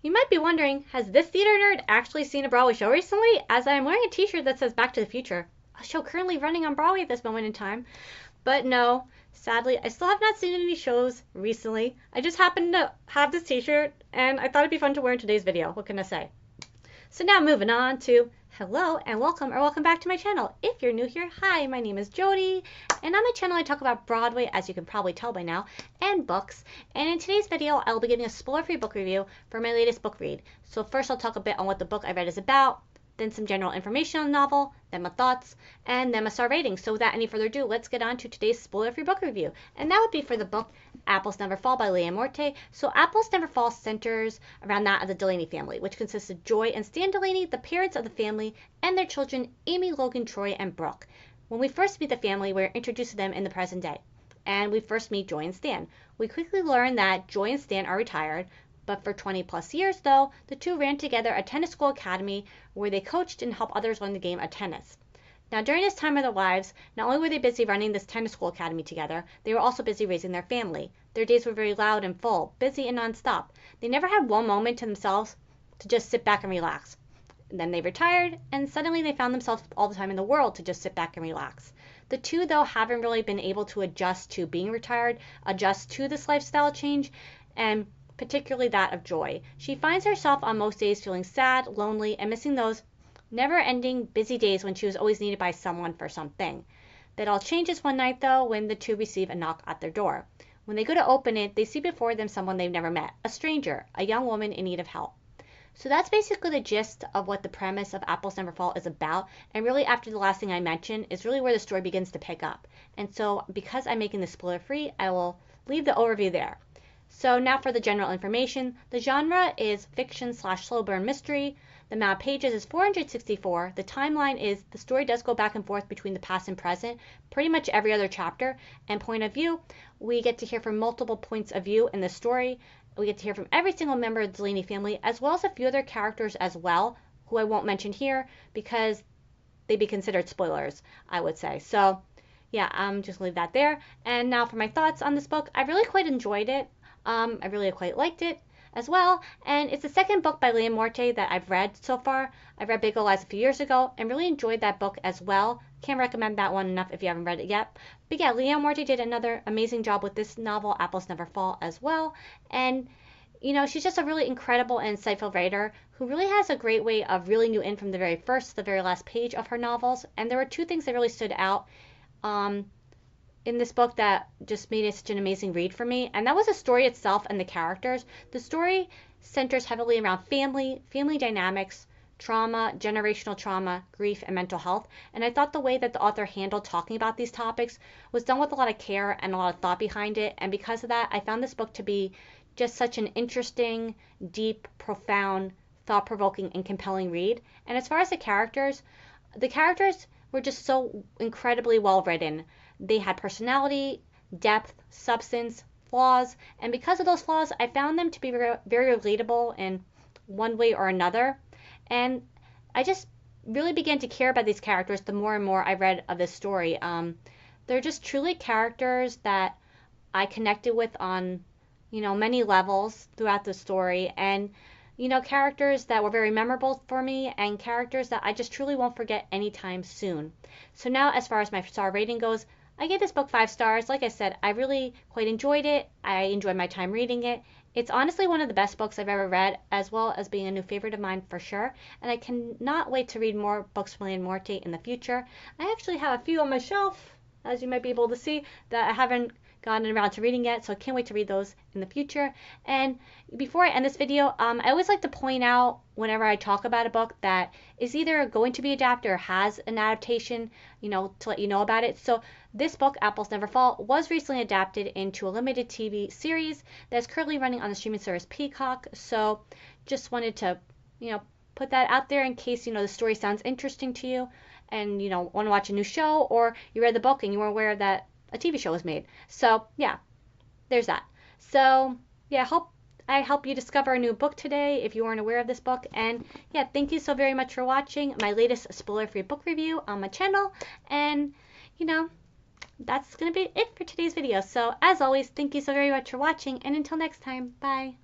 You might be wondering, has this theater nerd actually seen a Broadway show recently? As I am wearing a t-shirt that says Back to the Future, a show currently running on Broadway at this moment in time. But no, sadly, I still have not seen any shows recently. I just happened to have this t-shirt and I thought it'd be fun to wear in today's video. What can I say? So now moving on to hello and welcome or welcome back to my channel. If you're new here, hi, my name is Jody, and on my channel I talk about Broadway, as you can probably tell by now, and books. And in today's video, I will be giving a spoiler-free book review for my latest book read. So first I'll talk a bit on what the book I read is about, then some general information on the novel, then my thoughts, and then my star rating. So without any further ado, let's get on to today's spoiler-free book review. And that would be for the book Apples Never Fall by Liane Moriarty. So Apples Never Fall centers around that of the Delaney family, which consists of Joy and Stan Delaney, the parents of the family, and their children Amy, Logan, Troy, and Brooke. When we first meet the family, we're introduced to them in the present day. And we first meet Joy and Stan. We quickly learn that Joy and Stan are retired, but for 20 plus years though, the two ran together a tennis school academy where they coached and helped others learn the game of tennis. Now during this time of their lives, not only were they busy running this tennis school academy together, they were also busy raising their family. Their days were very loud and full, busy and non-stop. They never had one moment to themselves to just sit back and relax. And then they retired, and suddenly they found themselves all the time in the world to just sit back and relax. The two though haven't really been able to adjust to being retired, adjust to this lifestyle change, and particularly that of Joy. She finds herself on most days feeling sad, lonely, and missing those never-ending busy days when she was always needed by someone for something. That all changes one night though when the two receive a knock at their door. When they go to open it, they see before them someone they've never met, a stranger, a young woman in need of help. So that's basically the gist of what the premise of Apples Never Fall is about, and really after the last thing I mentioned is really where the story begins to pick up. And so because I'm making this spoiler free, I will leave the overview there. So now for the general information. The genre is fiction / slow burn mystery. The amount of pages is 464. The timeline is the story does go back and forth between the past and present, pretty much every other chapter. And point of view, we get to hear from multiple points of view in the story. We get to hear from every single member of the Delaney family, as well as a few other characters as well, who I won't mention here because they'd be considered spoilers, I would say. So yeah, just leave that there. And now for my thoughts on this book. I really quite enjoyed it. I really quite liked it as well, and it's the second book by Liane Moriarty that I've read so far. I read Big Little Lies a few years ago and really enjoyed that book as well. Can't recommend that one enough if you haven't read it yet. But yeah, Liane Moriarty did another amazing job with this novel, Apples Never Fall, as well. And you know, she's just a really incredible and insightful writer who really has a great way of reeling you in from the very first to the very last page of her novels. And there were two things that really stood out in this book that just made it such an amazing read for me, and that was the story itself and the characters. The story centers heavily around family dynamics, trauma, generational trauma, grief, and mental health, and I thought the way that the author handled talking about these topics was done with a lot of care and a lot of thought behind it, and because of that, I found this book to be just such an interesting, deep, profound, thought-provoking, and compelling read. And as far as the characters were just so incredibly well written. They had personality, depth, substance, flaws, and because of those flaws, I found them to be very relatable in one way or another. And I just really began to care about these characters the more and more I read of this story. They're just truly characters that I connected with on, you know, many levels throughout the story, and you know, characters that were very memorable for me and characters that I just truly won't forget anytime soon. So now as far as my star rating goes, I gave this book 5 stars. Like I said, I really quite enjoyed it. I enjoyed my time reading it. It's honestly one of the best books I've ever read, as well as being a new favorite of mine for sure. And I cannot wait to read more books from Liane Moriarty in the future. I actually have a few on my shelf, as you might be able to see, that I haven't gotten around to reading yet, so I can't wait to read those in the future. And before I end this video, I always like to point out whenever I talk about a book that is either going to be adapted or has an adaptation, you know, to let you know about it. So this book, Apples Never Fall, was recently adapted into a limited TV series that's currently running on the streaming service Peacock. So just wanted to, you know, put that out there in case, you know, the story sounds interesting to you and, you know, want to watch a new show, or you read the book and you were aware that a TV show was made. So yeah, there's that. So yeah, I help you discover a new book today if you weren't aware of this book. And yeah, thank you so very much for watching my latest spoiler-free book review on my channel. And you know, that's gonna be it for today's video. So as always, thank you so very much for watching, and until next time, bye.